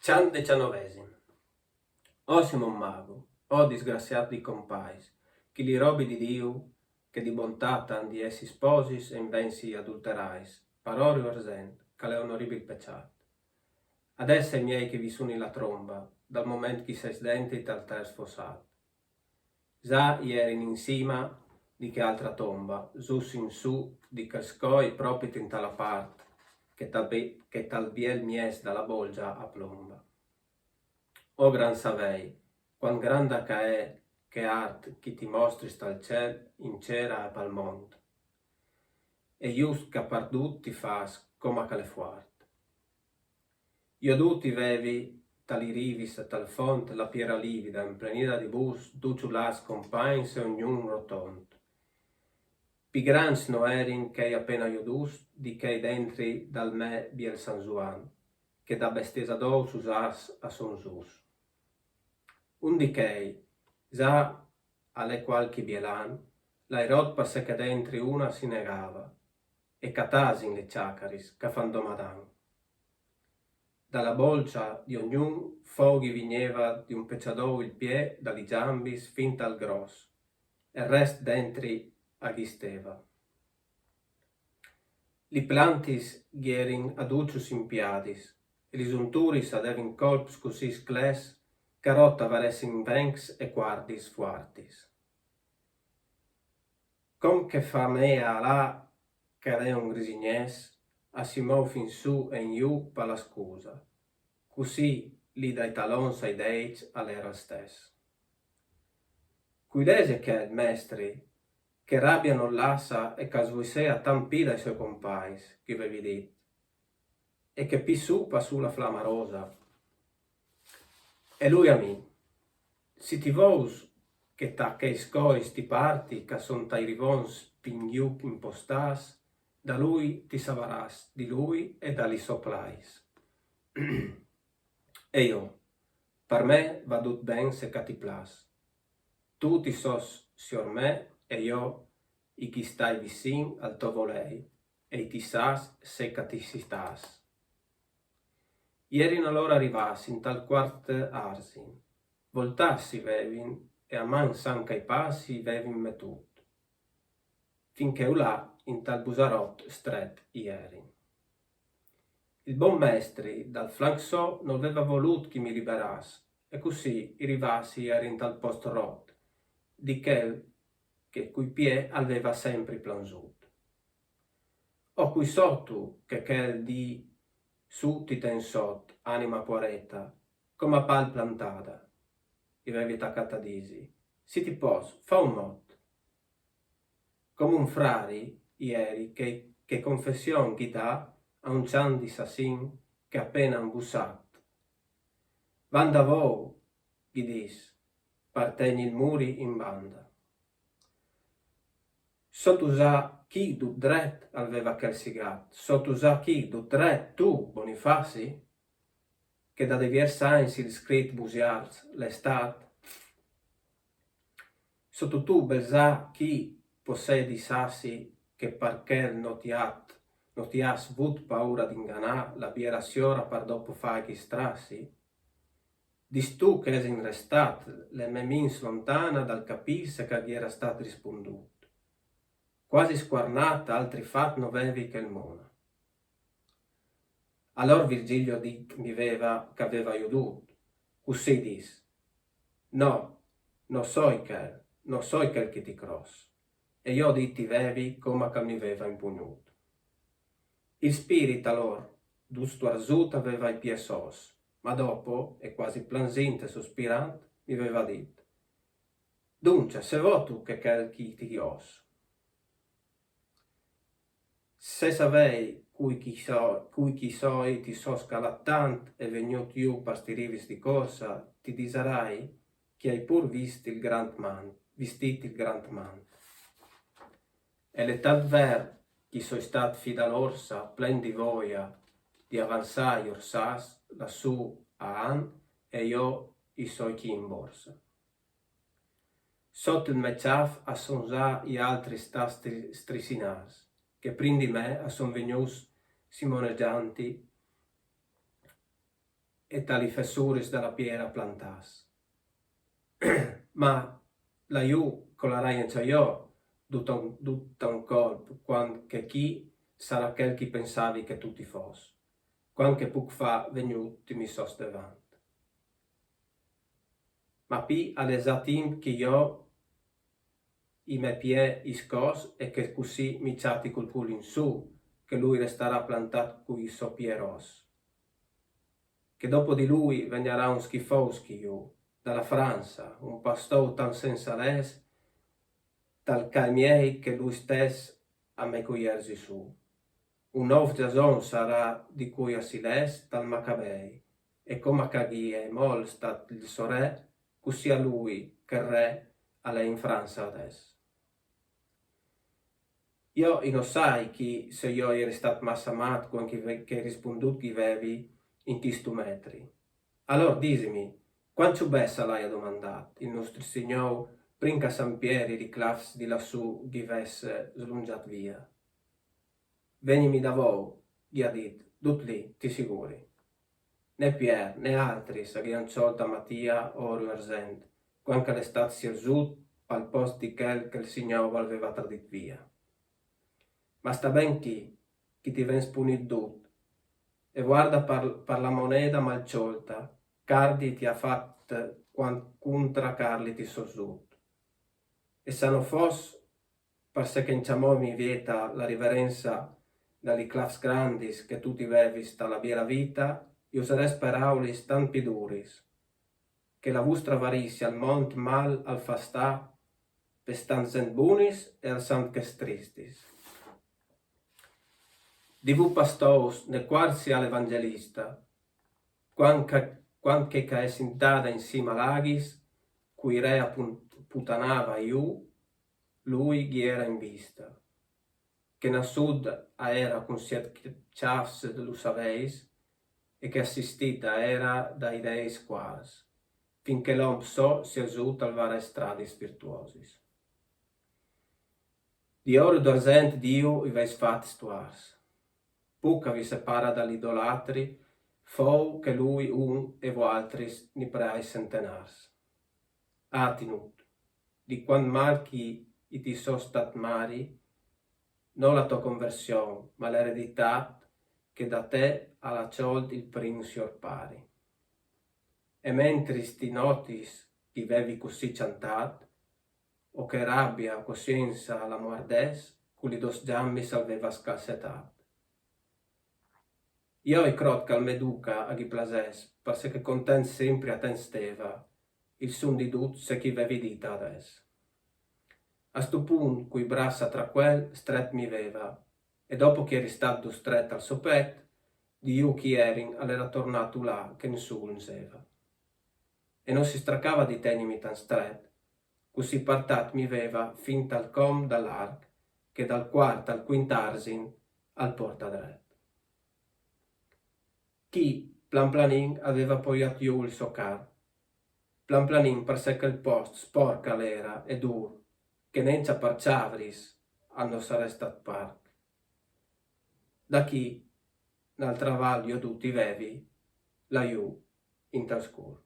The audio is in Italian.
Cian XIX. O Simon Mago, o disgraziati compais, chi li robi di Dio, che di bontà tan di essi sposis e invensi adulterais, parorio arsent, che le onoribili pecciat. Adesso miei che vi suni la tromba, dal momento che sei denti tal ter sfosat. Già ierin in cima di che altra tomba, sus in su di che scoi proprio in tala part, che tal biel mies dalla bolgia a plomba. O gran savei, quan granda ca è, che art chi ti mostri dal ciel in cera e pal mont. E just ca pardut ti fas coma che le fuart. Io du ti vevi tali rivis e tal font la piera livida, in plenida di bus, duciu las compains e ognun rotont. Pi grans no erin che appena io dus, di che dentri dal me biel San Juan, che da bestesa dous usas a son sus. Undichei, già alle qualchi bielan, l'airot passe che dentri una si negava, e catasin le ciacaris, che fan domadan. Dalla bolcia di ognun foghi vigneva di un pecciadou il pie, dagli giambis fin tal gros, e rest dentri aghisteva. Li plantis gierin aducius in piadis, e li sunturis adevin colps cusis cles, carotta varessin vencs e quardis fuartis. Com che fa mea là, che è un grisignès, a si mou fin su e in giù pa la scusa, così li dai talons ai deic all'era stes. Cuilese che mestri, che rabbia non lassa e casuisea tan pida ai suoi compais, che vevi dit, e che pi su pa su la flamma rosa. E lui a mi, si ti vous che ta che scois ti parti, che son tai rivons pinghiu impostas, da lui ti savaras di lui e da li soplais. E io, per me va tut ben se che ti plas. Tu ti sos sior me e io i chi stai vicin al to volei, e ti sas se che ti si stas. Ierin allora arrivassi in tal quart arsin, voltassi vevin e a man sanca i passi vevin me tut, finché ulà in tal busarot stret ierin. Il buon mestri dal flanc so non aveva volut chi mi liberas, e così i rivassi erin tal post rot, di quel che cui pie aveva sempre plansut. O qui sotto che quel di su ti ten sot, anima poareta, come a pal plantada, i vevi taccata disi, si ti pos, fa un mot. Come un frari, ieri, che confession chi dà a un cian di sassin che appena un bussat. Van da vo, gli dis, partegni il muri in banda. Sottusà chi du dret aveva quel sigat, sottusà chi du dret tu, Bonifazi, che da diversais il scrit busiars l'estat. Sotto tu besà chi possedi sassi che parchel non ti has vut paura d'inganà la biera siora par dopo faghi strassi? Dis tu che es in restat le me mins lontana dal capisse che gli era stat rispondut. Quasi squarnata altri fat no vevi che il mona. Allor Virgilio mi veva che aveva iudut, così dis, no, non so quel che ti cross, e io ditti vevi come che mi aveva impugnut. Il spirito allor, dusto arzut aveva i pie sos, ma dopo, e quasi plansinte sospirant, mi aveva dit, dunque, se vo tu che quel chi ti os. Se savei cui chi soi ti so scalattant e vegnut iu pastirivis di cosa, ti disarai che hai pur visti il grand man, vistiti il grand man. E l'età ver chi soi stat fida l'orsa, plen di voia, di avanzai orsas lassù a an, e io i soi chi in borsa. Sotto il meciaf a sonza i altri sta strisinars, che prin di me a son vegnus simoneggianti e tali fessuris della piera plantas. Ma laiù con la raia inciaiò tutta un colpo, quando che chi sarà quel chi pensavi che tutti fosse, quando che puc fa venuti mi sos devant. Ma pi all'esatim che io i me pie iscos e che così mi ciati col culo in su, che lui resterà plantato coi so pieros. Che dopo di lui vegnerà un schifoschi io, dalla Francia, un pastor tan senza les, tal calmiei che lui stes a me cogliersi su. Un nuovo Jason sarà di cui a Siles tal Macabei, e come caghie mol stat il suo re, così a lui che re a lei in Francia adesso. Io non sai chi se io eri stato massa amato con che rispondut chi avevi in questo metri. Allora disimi, quanto bessa l'hai domandato, il nostro Signore, princa San Pieri di Clafs di lassù gli vesse slungiat via. Venimi da voi, gli ha detto, tut lì, ti sicuri. Né Pier, né altri s'aghian ciolta Mattia o Ruersent, quanche l'estate si ersut al posto di quel che il Signore aveva tradit via. Ma sta ben chi ti ven spunit tut, e guarda per la moneta malciolta, Cardi ti ha fatto contra Carli ti sossut. E se non fosse per se che inciamò mi vieta la riverenza dagli clafs grandis che tu ti vevis dalla biera vita, io sarei speraulis tan piduris, che la vostra avarizia al mont mal al fastà, per stan sent bunis e al sant che stristis. Di vu pastous ne quarsi all'evangelista, quanche che es intada in sima lagis, cui rea putanava iu, lui gli era in vista. Che na sud era con siet ciafs de lu saveis, e che assistita era dai deis quas, finché l'om so si asut al vare stradis virtuosis. Di oro d'argent Dio i veis fat stuars. Pucca vi separa dall'idolatri, fou che lui un e voaltris ni preai centenars. Atinut, di quan mal chi i ti so stat mari, non la tua conversione, ma l'eredità che da te alla ciold il prinsior pari. E mentre sti notis ti vevi così ciantat, o che rabbia coscienza la muardes, culi dos giammi salveva scalcetat. Io i crot cal me duca a chi plases, perse che content sempre a ten steva, il sun di dut se chi vevi dita ades. A stu punt, cui brassa tra quel, stret mi veva, e dopo che eri stato stret al sopet, di iu chi erin all'era tornato là che nessuno seva. E non si stracava di tenimi tan stret, così partat mi veva fin tal com dall'arc, che dal quarto al quintarsin al porta dret. Chi, plan planin, aveva poi iu il suo car. Plan planin per sé che il post sporca l'era e dur, che nencia per ciavris hanno sare stat parc. Da chi, nel travaglio tutti vevi, laiù in tal scur.